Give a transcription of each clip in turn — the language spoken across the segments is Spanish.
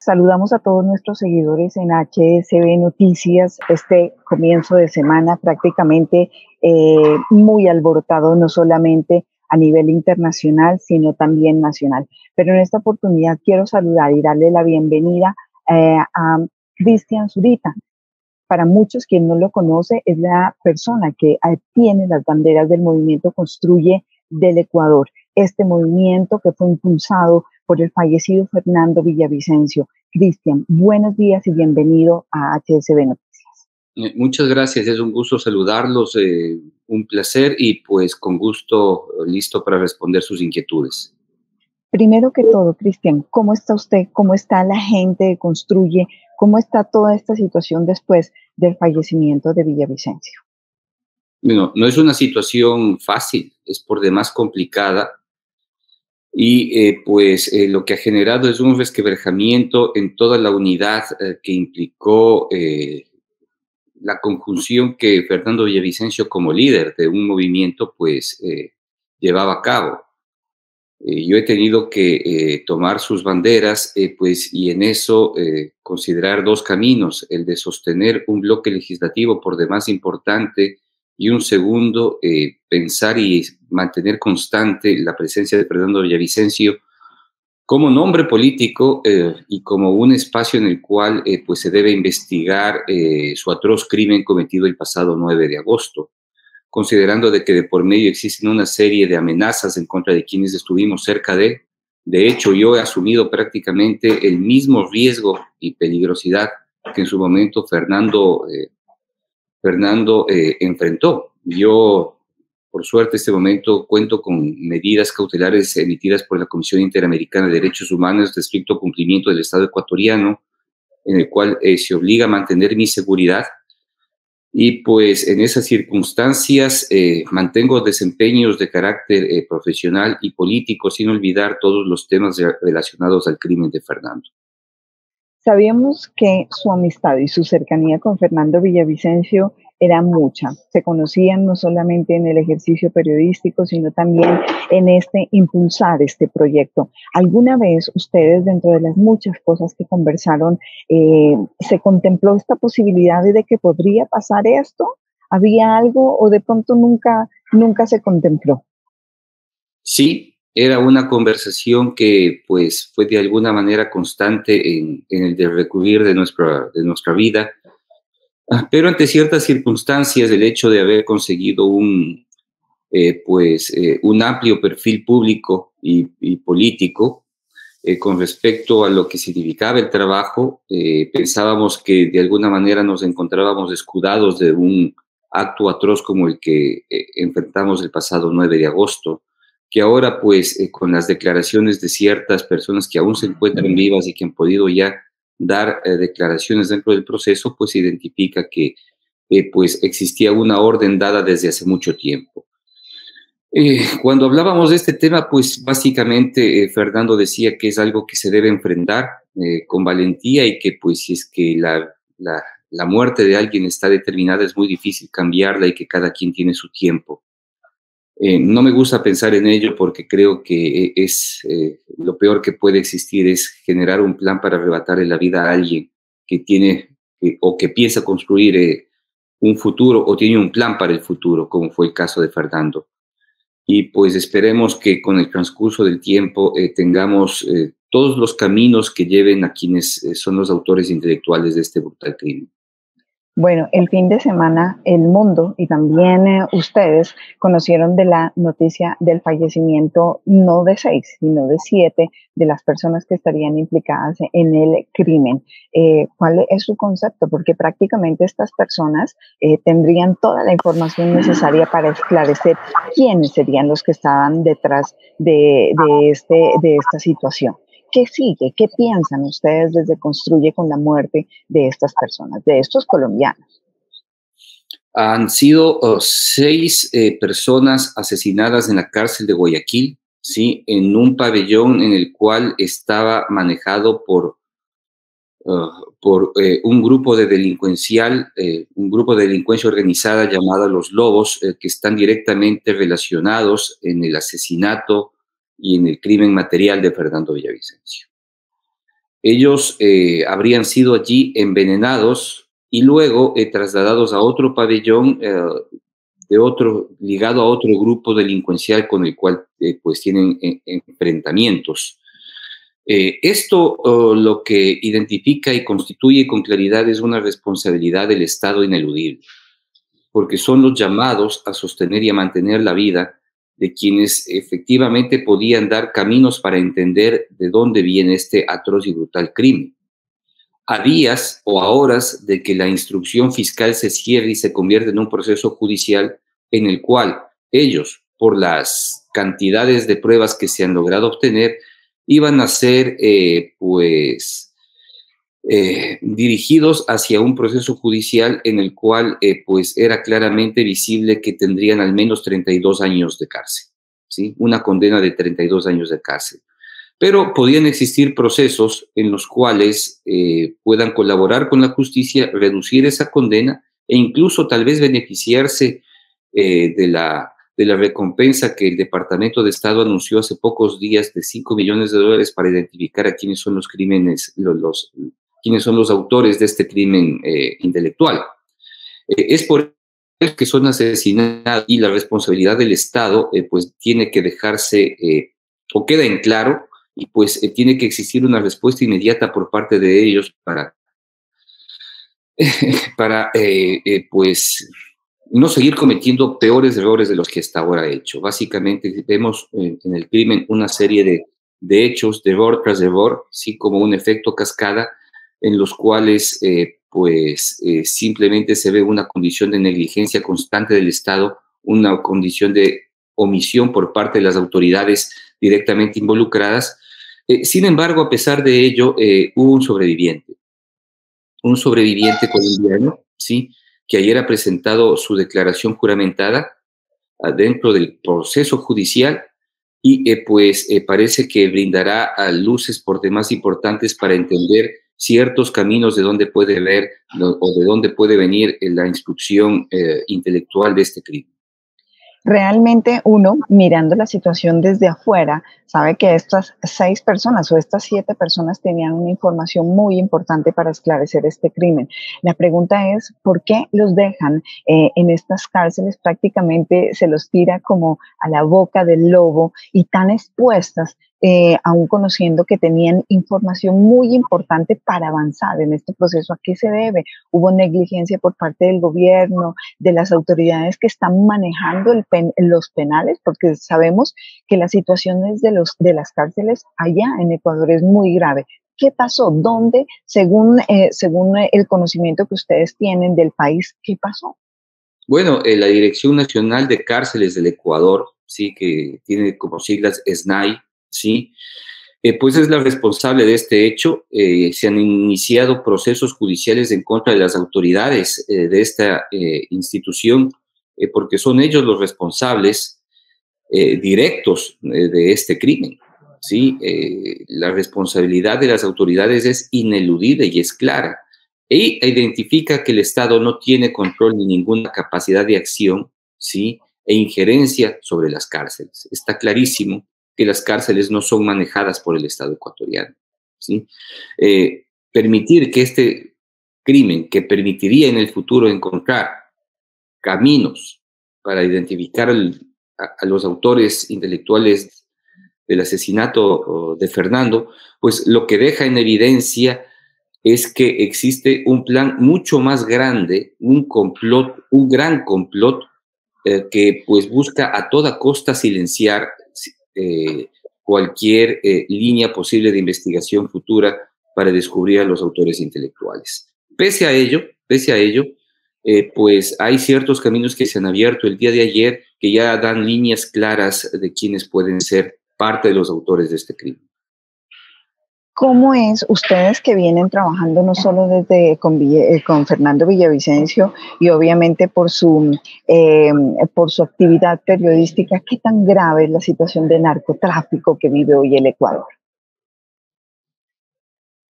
Saludamos a todos nuestros seguidores en HSB Noticias. Este comienzo de semana prácticamente muy alborotado, no solamente a nivel internacional, sino también nacional. Pero en esta oportunidad quiero saludar y darle la bienvenida a Cristian Zurita. Para muchos, quien no lo conoce, es la persona que tiene las banderas del movimiento Construye del Ecuador. Este movimiento que fue impulsado por el fallecido Fernando Villavicencio. Cristian, buenos días y bienvenido a HSB Noticias. Muchas gracias, es un gusto saludarlos, un placer y pues con gusto listo para responder sus inquietudes. Primero que todo, Cristian, ¿cómo está usted? ¿Cómo está la gente de Construye? ¿Cómo está toda esta situación después del fallecimiento de Villavicencio? Bueno, no es una situación fácil, es por demás complicada y lo que ha generado es un resquebrajamiento en toda la unidad que implicó la conjunción que Fernando Villavicencio como líder de un movimiento llevaba a cabo. Yo he tenido que tomar sus banderas y en eso considerar dos caminos, el de sostener un bloque legislativo por demás importante y un segundo, pensar y mantener constante la presencia de Fernando Villavicencio como nombre político y como un espacio en el cual se debe investigar su atroz crimen cometido el pasado 9 de agosto. Considerando de que de por medio existen una serie de amenazas en contra de quienes estuvimos cerca de él. De hecho, yo he asumido prácticamente el mismo riesgo y peligrosidad que en su momento Fernando enfrentó. Yo, por suerte, en este momento cuento con medidas cautelares emitidas por la Comisión Interamericana de Derechos Humanos de estricto cumplimiento del Estado ecuatoriano, en el cual se obliga a mantener mi seguridad. Y pues en esas circunstancias mantengo desempeños de carácter profesional y político, sin olvidar todos los temas relacionados al crimen de Fernando. Sabíamos que su amistad y su cercanía con Fernando Villavicencio era mucha. Se conocían no solamente en el ejercicio periodístico, sino también en impulsar este proyecto. ¿Alguna vez ustedes, dentro de las muchas cosas que conversaron, se contempló esta posibilidad de que podría pasar esto? ¿Había algo o de pronto nunca se contempló? Sí, era una conversación que pues fue de alguna manera constante en el recurrir de nuestra vida. Pero ante ciertas circunstancias, el hecho de haber conseguido un amplio perfil público y político con respecto a lo que significaba el trabajo, pensábamos que de alguna manera nos encontrábamos escudados de un acto atroz como el que enfrentamos el pasado 9 de agosto, que ahora con las declaraciones de ciertas personas que aún se encuentran vivas y que han podido ya dar declaraciones dentro del proceso, pues se identifica que existía una orden dada desde hace mucho tiempo. Cuando hablábamos de este tema, pues básicamente Fernando decía que es algo que se debe enfrentar con valentía y que pues si es que la muerte de alguien está determinada es muy difícil cambiarla y que cada quien tiene su tiempo. No me gusta pensar en ello porque creo que lo peor que puede existir es generar un plan para arrebatarle la vida a alguien que tiene o que piensa construir un futuro o tiene un plan para el futuro, como fue el caso de Fernando. Y pues esperemos que con el transcurso del tiempo tengamos todos los caminos que lleven a quienes son los autores intelectuales de este brutal crimen. Bueno, el fin de semana el mundo y también ustedes conocieron de la noticia del fallecimiento no de 6, sino de 7 de las personas que estarían implicadas en el crimen. ¿Cuál es su concepto? Porque prácticamente estas personas tendrían toda la información necesaria para esclarecer quiénes serían los que estaban detrás de esta situación. ¿Qué sigue? ¿Qué piensan ustedes desde Construye con la muerte de estas personas, de estos colombianos? Han sido 6 personas asesinadas en la cárcel de Guayaquil, ¿sí? En un pabellón en el cual estaba manejado por un grupo de un grupo de delincuencia organizada llamada Los Lobos, que están directamente relacionados en el asesinato y en el crimen material de Fernando Villavicencio. Ellos habrían sido allí envenenados y luego trasladados a otro pabellón ligado a otro grupo delincuencial con el cual pues tienen enfrentamientos. Esto lo que identifica y constituye con claridad es una responsabilidad del Estado ineludible, porque son los llamados a sostener y a mantener la vida de quienes efectivamente podían dar caminos para entender de dónde viene este atroz y brutal crimen. A días o a horas de que la instrucción fiscal se cierre y se convierta en un proceso judicial en el cual ellos, por las cantidades de pruebas que se han logrado obtener, iban a ser dirigidos hacia un proceso judicial en el cual pues era claramente visible que tendrían al menos 32 años de cárcel, ¿sí? Una condena de 32 años de cárcel. Pero podían existir procesos en los cuales puedan colaborar con la justicia, reducir esa condena e incluso tal vez beneficiarse de la recompensa que el Departamento de Estado anunció hace pocos días de $5 millones para identificar a quiénes son los crímenes, quiénes son los autores de este crimen intelectual. Es por eso que son asesinados y la responsabilidad del Estado pues tiene que dejarse o queda en claro y pues tiene que existir una respuesta inmediata por parte de ellos para pues no seguir cometiendo peores errores de los que hasta ahora ha hecho. Básicamente vemos en el crimen una serie de hechos de error tras error, sí, como un efecto cascada en los cuales simplemente se ve una condición de negligencia constante del Estado, una condición de omisión por parte de las autoridades directamente involucradas. Sin embargo, a pesar de ello, hubo un sobreviviente colombiano, ¿sí?, que ayer ha presentado su declaración juramentada dentro del proceso judicial y parece que brindará a luces por demás importantes para entender ciertos caminos de dónde puede ver o de dónde puede venir la instrucción intelectual de este crimen. Realmente uno, mirando la situación desde afuera, sabe que estas 6 personas o estas 7 personas tenían una información muy importante para esclarecer este crimen. La pregunta es, ¿por qué los dejan en estas cárceles? Prácticamente se los tira como a la boca del lobo y tan expuestas, aún conociendo que tenían información muy importante para avanzar en este proceso. ¿A qué se debe? ¿Hubo negligencia por parte del gobierno, de las autoridades que están manejando los penales? Porque sabemos que las situaciones de las cárceles allá en Ecuador es muy grave. ¿Qué pasó? ¿Dónde, según el conocimiento que ustedes tienen del país, qué pasó? Bueno, la Dirección Nacional de Cárceles del Ecuador, sí, que tiene como siglas SNAI, sí, pues es la responsable de este hecho. Se han iniciado procesos judiciales en contra de las autoridades de esta institución, porque son ellos los responsables directos de este crimen. ¿Sí? La responsabilidad de las autoridades es ineludible y es clara. E identifica que el Estado no tiene control ni ninguna capacidad de acción, ¿sí?, e injerencia sobre las cárceles. Está clarísimo que las cárceles no son manejadas por el Estado ecuatoriano, ¿sí? Permitir que este crimen, que permitiría en el futuro encontrar caminos para identificar a los autores intelectuales del asesinato de Fernando, pues lo que deja en evidencia es que existe un plan mucho más grande, un complot, un gran complot que pues busca a toda costa silenciar cualquier línea posible de investigación futura para descubrir a los autores intelectuales. Pese a ello, pues hay ciertos caminos que se han abierto el día de ayer que ya dan líneas claras de quiénes pueden ser parte de los autores de este crimen. ¿Cómo es ustedes que vienen trabajando no solo con Fernando Villavicencio y obviamente por su actividad periodística, qué tan grave es la situación de narcotráfico que vive hoy el Ecuador?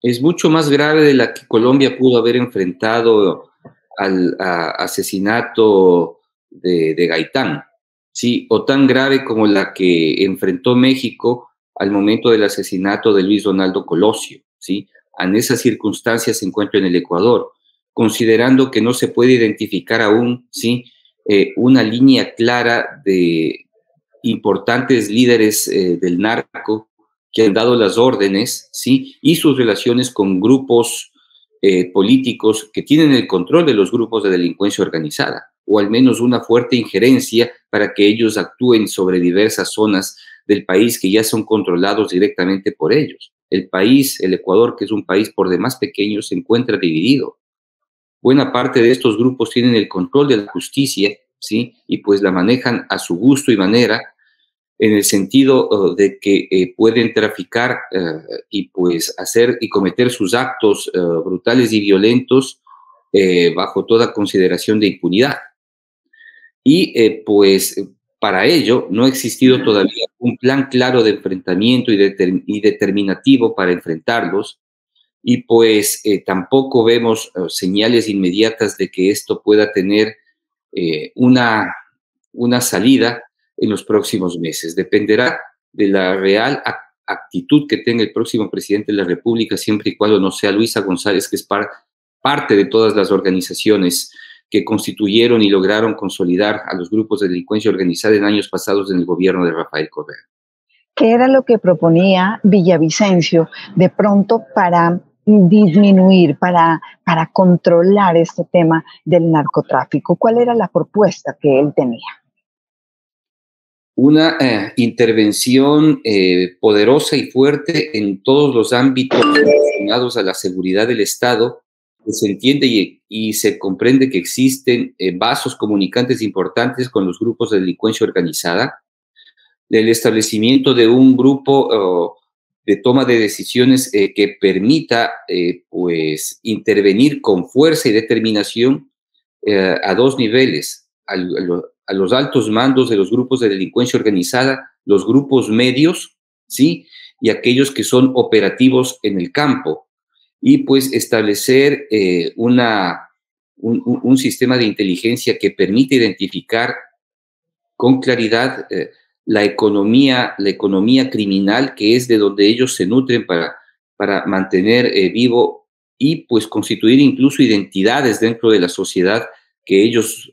Es mucho más grave de la que Colombia pudo haber enfrentado al asesinato de Gaitán, ¿sí? O tan grave como la que enfrentó México al momento del asesinato de Luis Donaldo Colosio, ¿sí? en esas circunstancias se encuentra en el Ecuador, considerando que no se puede identificar aún, ¿sí?, una línea clara de importantes líderes del narco que han dado las órdenes, ¿sí?, y sus relaciones con grupos políticos que tienen el control de los grupos de delincuencia organizada, o al menos una fuerte injerencia para que ellos actúen sobre diversas zonas del país que ya son controlados directamente por ellos. El país, el Ecuador, que es un país por demás pequeño, se encuentra dividido. Buena parte de estos grupos tienen el control de la justicia, ¿sí?, y pues la manejan a su gusto y manera, en el sentido de que pueden traficar y pues hacer y cometer sus actos brutales y violentos bajo toda consideración de impunidad. Y pues para ello no ha existido todavía un plan claro de enfrentamiento y determinativo para enfrentarlos, y pues tampoco vemos señales inmediatas de que esto pueda tener una salida en los próximos meses. Dependerá de la real actitud que tenga el próximo presidente de la República, siempre y cuando no sea Luisa González, que es parte de todas las organizaciones que constituyeron y lograron consolidar a los grupos de delincuencia organizada en años pasados en el gobierno de Rafael Correa. ¿Qué era lo que proponía Villavicencio de pronto para disminuir, para controlar este tema del narcotráfico? ¿Cuál era la propuesta que él tenía? Una intervención poderosa y fuerte en todos los ámbitos relacionados a la seguridad del Estado. Se entiende y se comprende que existen vasos comunicantes importantes con los grupos de delincuencia organizada, del establecimiento de un grupo de toma de decisiones que permita pues intervenir con fuerza y determinación a dos niveles, a los altos mandos de los grupos de delincuencia organizada, los grupos medios, ¿sí?, y aquellos que son operativos en el campo, y pues establecer un sistema de inteligencia que permite identificar con claridad la economía criminal, que es de donde ellos se nutren para mantener vivo y pues constituir incluso identidades dentro de la sociedad que ellos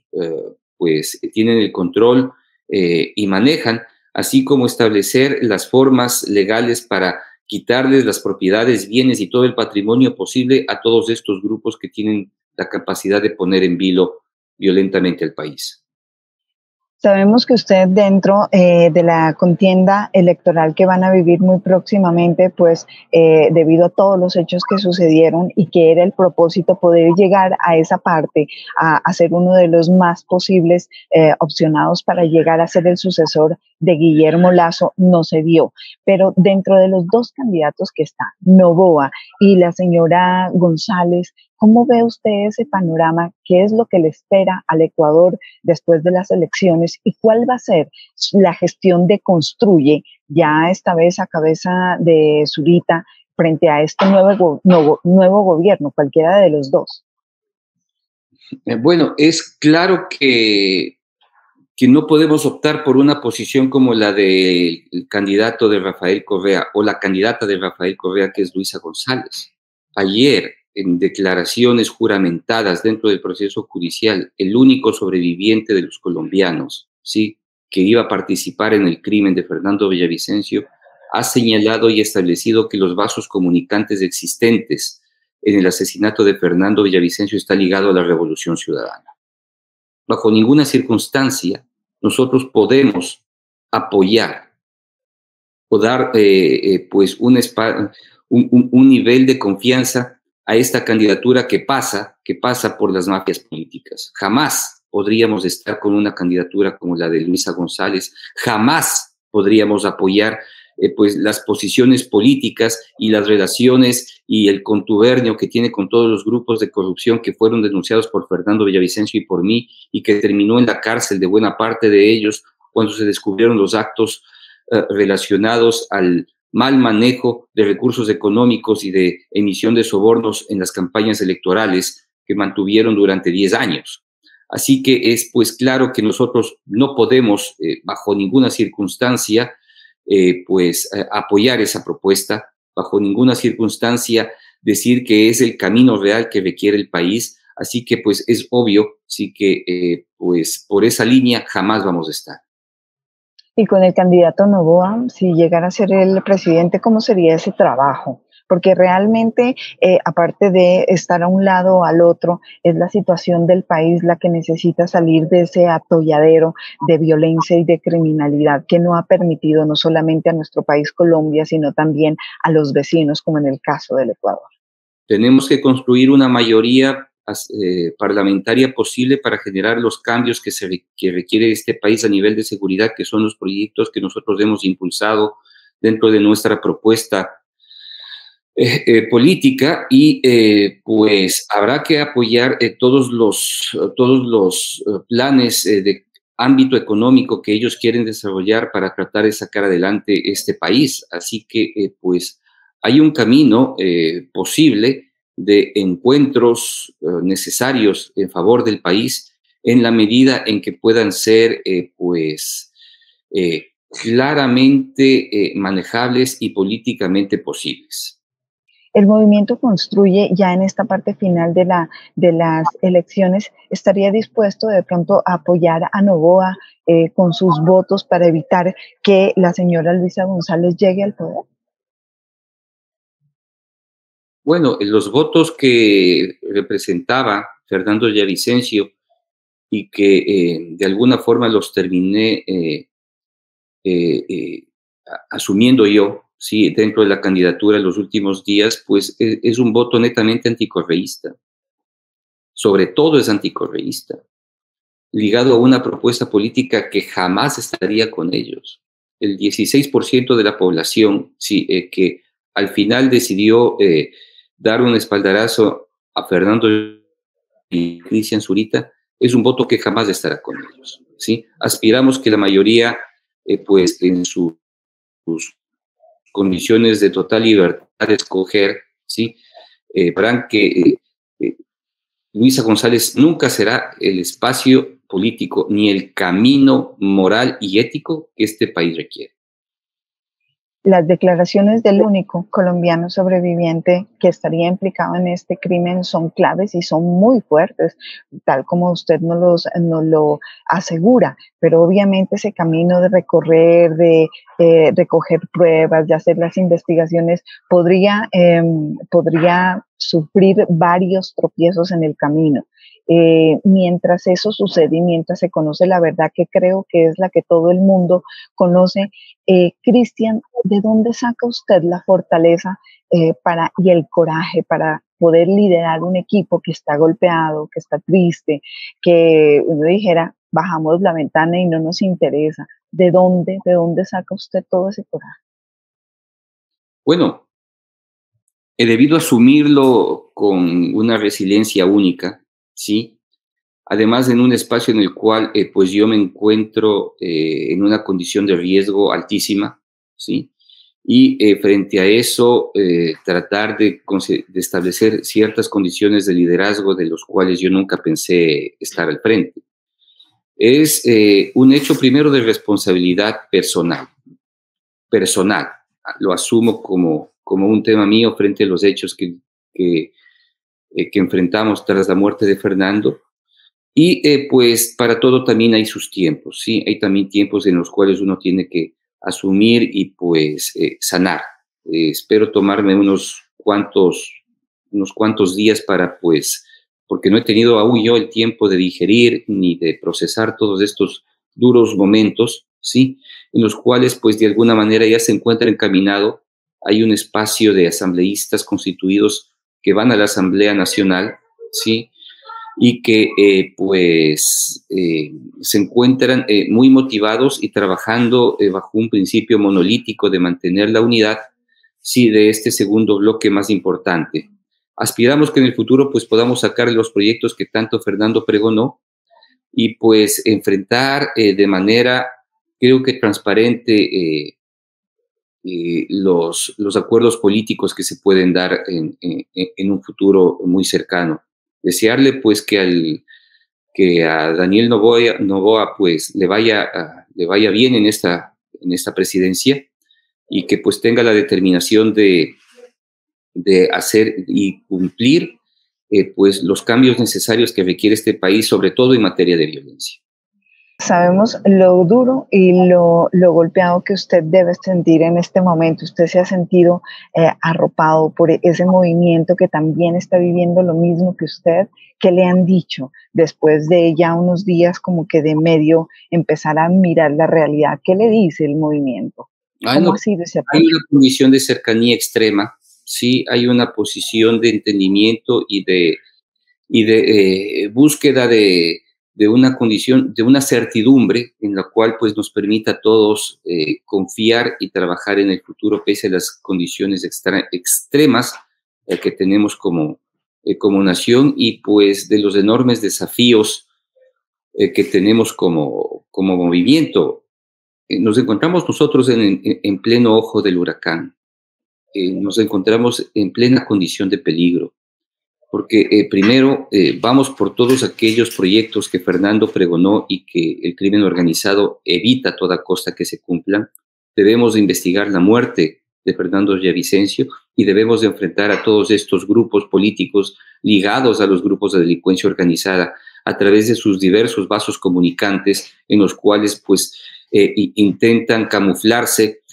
pues tienen el control y manejan, así como establecer las formas legales para quitarles las propiedades, bienes y todo el patrimonio posible a todos estos grupos que tienen la capacidad de poner en vilo violentamente al país. Sabemos que usted dentro de la contienda electoral que van a vivir muy próximamente, pues debido a todos los hechos que sucedieron y que era el propósito poder llegar a esa parte, a ser uno de los más posibles opcionados para llegar a ser el sucesor de Guillermo Lasso, no se dio. Pero dentro de los dos candidatos que están, Noboa y la señora González, ¿cómo ve usted ese panorama? ¿Qué es lo que le espera al Ecuador después de las elecciones? ¿Y cuál va a ser la gestión de Construye, ya esta vez a cabeza de Zurita, frente a este nuevo gobierno, cualquiera de los dos? Bueno, es claro que no podemos optar por una posición como la del candidato de Rafael Correa o la candidata de Rafael Correa, que es Luisa González. Ayer, en declaraciones juramentadas dentro del proceso judicial, el único sobreviviente de los colombianos, ¿sí?, que iba a participar en el crimen de Fernando Villavicencio, ha señalado y establecido que los vasos comunicantes existentes en el asesinato de Fernando Villavicencio está ligado a la Revolución Ciudadana. Bajo ninguna circunstancia nosotros podemos apoyar o dar pues un nivel de confianza a esta candidatura que pasa por las mafias políticas. Jamás podríamos estar con una candidatura como la de Luisa González, jamás podríamos apoyar pues las posiciones políticas y las relaciones y el contubernio que tiene con todos los grupos de corrupción que fueron denunciados por Fernando Villavicencio y por mí, y que terminó en la cárcel de buena parte de ellos cuando se descubrieron los actos relacionados al mal manejo de recursos económicos y de emisión de sobornos en las campañas electorales que mantuvieron durante 10 años. Así que es pues claro que nosotros no podemos bajo ninguna circunstancia apoyar esa propuesta, bajo ninguna circunstancia decir que es el camino real que requiere el país. Así que pues es obvio, sí que pues por esa línea jamás vamos a estar. Y con el candidato Noboa, si llegara a ser el presidente, ¿cómo sería ese trabajo? Porque realmente, aparte de estar a un lado o al otro, es la situación del país la que necesita salir de ese atolladero de violencia y de criminalidad que no ha permitido no solamente a nuestro país Colombia, sino también a los vecinos, como en el caso del Ecuador. Tenemos que construir una mayoría parlamentaria posible para generar los cambios que requiere este país a nivel de seguridad, que son los proyectos que nosotros hemos impulsado dentro de nuestra propuesta política, y pues habrá que apoyar todos los planes de ámbito económico que ellos quieren desarrollar para tratar de sacar adelante este país. Así que pues hay un camino posible de encuentros necesarios en favor del país, en la medida en que puedan ser pues claramente manejables y políticamente posibles. El movimiento Construye, ya en esta parte final de las elecciones, estaría dispuesto de pronto a apoyar a Noboa con sus votos para evitar que la señora Luisa González llegue al poder. Bueno, los votos que representaba Fernando Villavicencio y que de alguna forma los terminé asumiendo yo, sí, dentro de la candidatura en los últimos días, pues es un voto netamente anticorreísta. Sobre todo es anticorreísta, ligado a una propuesta política que jamás estaría con ellos. El 16% de la población, sí, que al final decidió dar un espaldarazo a Fernando y Cristian Zurita, es un voto que jamás estará con ellos, ¿sí? Aspiramos que la mayoría, pues en sus condiciones de total libertad de escoger, ¿sí? Verán que Luisa González nunca será el espacio político ni el camino moral y ético que este país requiere. Las declaraciones del único colombiano sobreviviente que estaría implicado en este crimen son claves y son muy fuertes, tal como usted nos lo asegura, pero obviamente ese camino de recorrer, de recoger pruebas, de hacer las investigaciones, podría sufrir varios tropiezos en el camino. Mientras eso sucede y mientras se conoce la verdad, que creo que es la que todo el mundo conoce, Cristian, ¿de dónde saca usted la fortaleza y el coraje para poder liderar un equipo que está golpeado, que está triste, que uno dijera, bajamos la ventana y no nos interesa? ¿De dónde saca usted todo ese coraje? Bueno, he debido asumirlo con una resiliencia única, ¿sí? Además, en un espacio en el cual pues yo me encuentro en una condición de riesgo altísima, ¿sí? Y frente a eso, tratar de establecer ciertas condiciones de liderazgo de los cuales yo nunca pensé estar al frente. Es un hecho primero de responsabilidad personal. Lo asumo como un tema mío frente a los hechos que enfrentamos tras la muerte de Fernando. Y pues para todo también hay sus tiempos, ¿sí? Hay también tiempos en los cuales uno tiene que asumir y pues sanar. Espero tomarme unos cuantos días para pues, porque no he tenido aún yo el tiempo de digerir ni de procesar todos estos duros momentos, ¿sí? En los cuales pues de alguna manera ya se encuentra encaminado. Hay un espacio de asambleístas constituidos que van a la Asamblea Nacional, ¿sí? Y que se encuentran muy motivados y trabajando bajo un principio monolítico de mantener la unidad, sí, de este segundo bloque más importante. Aspiramos que en el futuro pues podamos sacar los proyectos que tanto Fernando pregonó y pues enfrentar de manera, creo que transparente, los acuerdos políticos que se pueden dar en un futuro muy cercano. Desearle pues que a Daniel Noboa pues le vaya bien en esta presidencia y que pues tenga la determinación de de hacer y cumplir pues los cambios necesarios que requiere este país, sobre todo en materia de violencia. Sabemos lo duro y lo golpeado que usted debe sentir en este momento. Usted se ha sentido arropado por ese movimiento que también está viviendo lo mismo que usted. ¿Qué le han dicho después de ya unos días como que de medio empezar a mirar la realidad? ¿Qué le dice el movimiento? ¿Cómo ha sido ese Hay apoyo? una condición de cercanía extrema, sí, hay una posición de entendimiento y de búsqueda de una condición, de una certidumbre en la cual pues nos permita a todos confiar y trabajar en el futuro pese a las condiciones extremas que tenemos como nación y pues de los enormes desafíos que tenemos como movimiento. Nos encontramos nosotros en pleno ojo del huracán, nos encontramos en plena condición de peligro porque primero vamos por todos aquellos proyectos que Fernando pregonó y que el crimen organizado evita a toda costa que se cumplan. Debemos de investigar la muerte de Fernando Villavicencio y debemos de enfrentar a todos estos grupos políticos ligados a los grupos de delincuencia organizada a través de sus diversos vasos comunicantes en los cuales pues intentan camuflarse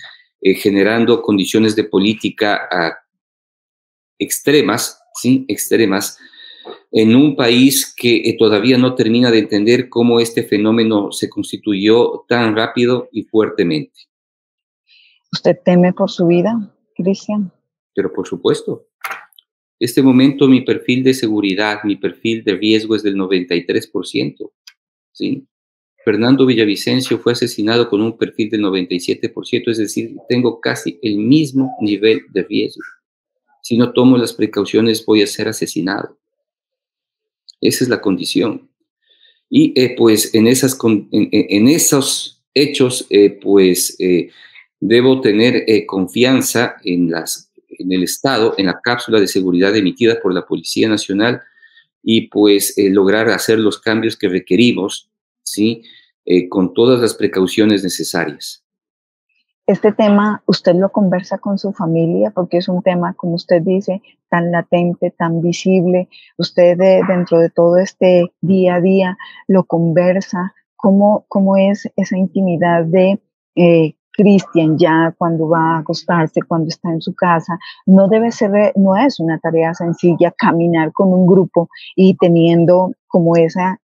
generando condiciones de política extremas, ¿sí? Extremas, en un país que todavía no termina de entender cómo este fenómeno se constituyó tan rápido y fuertemente. ¿Usted teme por su vida, Cristian? Pero por supuesto, este momento mi perfil de seguridad, mi perfil de riesgo es del 93%, ¿sí? Fernando Villavicencio fue asesinado con un perfil del 97%, es decir, tengo casi el mismo nivel de riesgo. Si no tomo las precauciones, voy a ser asesinado. Esa es la condición. Y pues en esos hechos, debo tener confianza en el Estado, en la cápsula de seguridad emitida por la Policía Nacional y pues lograr hacer los cambios que requerimos, ¿sí? Con todas las precauciones necesarias. Este tema, ¿usted lo conversa con su familia? Porque es un tema, como usted dice, tan latente, tan visible. Usted dentro de todo este día a día lo conversa. ¿Cómo es esa intimidad de Cristian ya cuando va a acostarse, cuando está en su casa? No debe ser, no es una tarea sencilla caminar con un grupo y teniendo como ese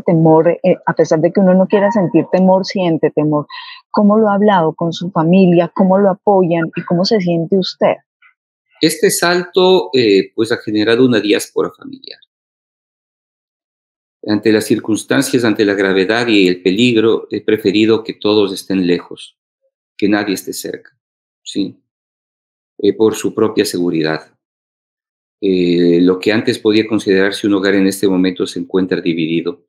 temor, a pesar de que uno no quiera sentir temor, siente temor. ¿Cómo lo ha hablado con su familia? ¿Cómo lo apoyan? ¿Y cómo se siente usted? Este salto pues ha generado una diáspora familiar. Ante las circunstancias, ante la gravedad y el peligro, he preferido que todos estén lejos, que nadie esté cerca, ¿sí? Por su propia seguridad. Lo que antes podía considerarse un hogar en este momento se encuentra dividido,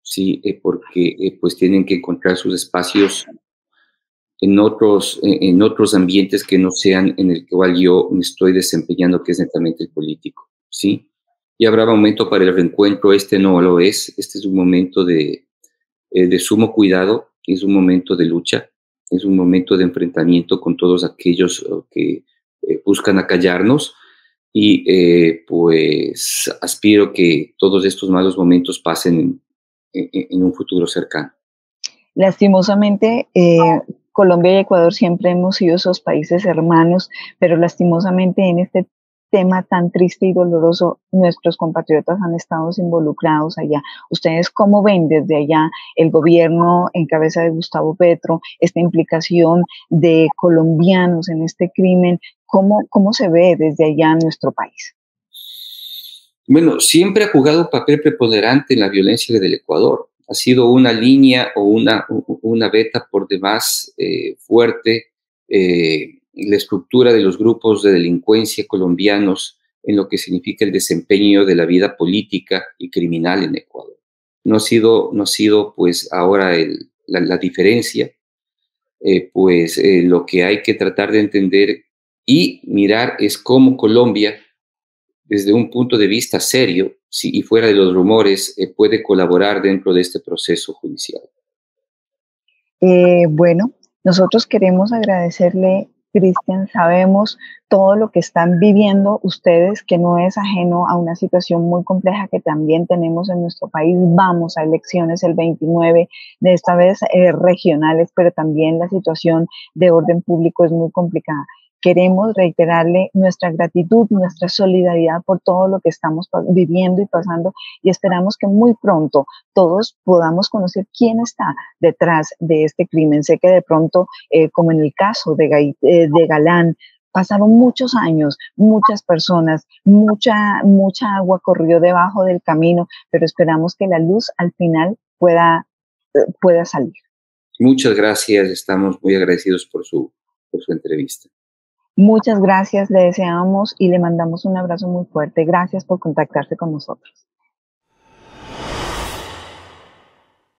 ¿sí? Porque pues tienen que encontrar sus espacios en otros ambientes que no sean en el cual yo me estoy desempeñando, que es netamente el político, ¿sí? Y habrá momento para el reencuentro, este no lo es, este es un momento de sumo cuidado, es un momento de lucha, es un momento de enfrentamiento con todos aquellos que buscan acallarnos y pues aspiro que todos estos malos momentos pasen en un futuro cercano. Lastimosamente, Colombia y Ecuador siempre hemos sido esos países hermanos, pero lastimosamente en este tema tan triste y doloroso, nuestros compatriotas han estado involucrados allá. ¿Ustedes cómo ven desde allá el gobierno en cabeza de Gustavo Petro, esta implicación de colombianos en este crimen? ¿Cómo se ve desde allá en nuestro país? Bueno, siempre ha jugado un papel preponderante en la violencia del Ecuador. Ha sido una línea o una veta por demás fuerte la estructura de los grupos de delincuencia colombianos en lo que significa el desempeño de la vida política y criminal en Ecuador. No ha sido pues ahora la diferencia, lo que hay que tratar de entender y mirar es cómo Colombia desde un punto de vista serio, y fuera de los rumores, puede colaborar dentro de este proceso judicial. Bueno, nosotros queremos agradecerle, Cristian, sabemos todo lo que están viviendo ustedes, que no es ajeno a una situación muy compleja que también tenemos en nuestro país. Vamos a elecciones el 29, de esta vez regionales, pero también la situación de orden público es muy complicada. Queremos reiterarle nuestra gratitud, nuestra solidaridad por todo lo que estamos viviendo y pasando, y esperamos que muy pronto todos podamos conocer quién está detrás de este crimen. Sé que de pronto, como en el caso de Galán, pasaron muchos años, muchas personas, mucha agua corrió debajo del camino, pero esperamos que la luz al final pueda salir. Muchas gracias, estamos muy agradecidos por su entrevista. Muchas gracias, le deseamos y le mandamos un abrazo muy fuerte. Gracias por contactarse con nosotros.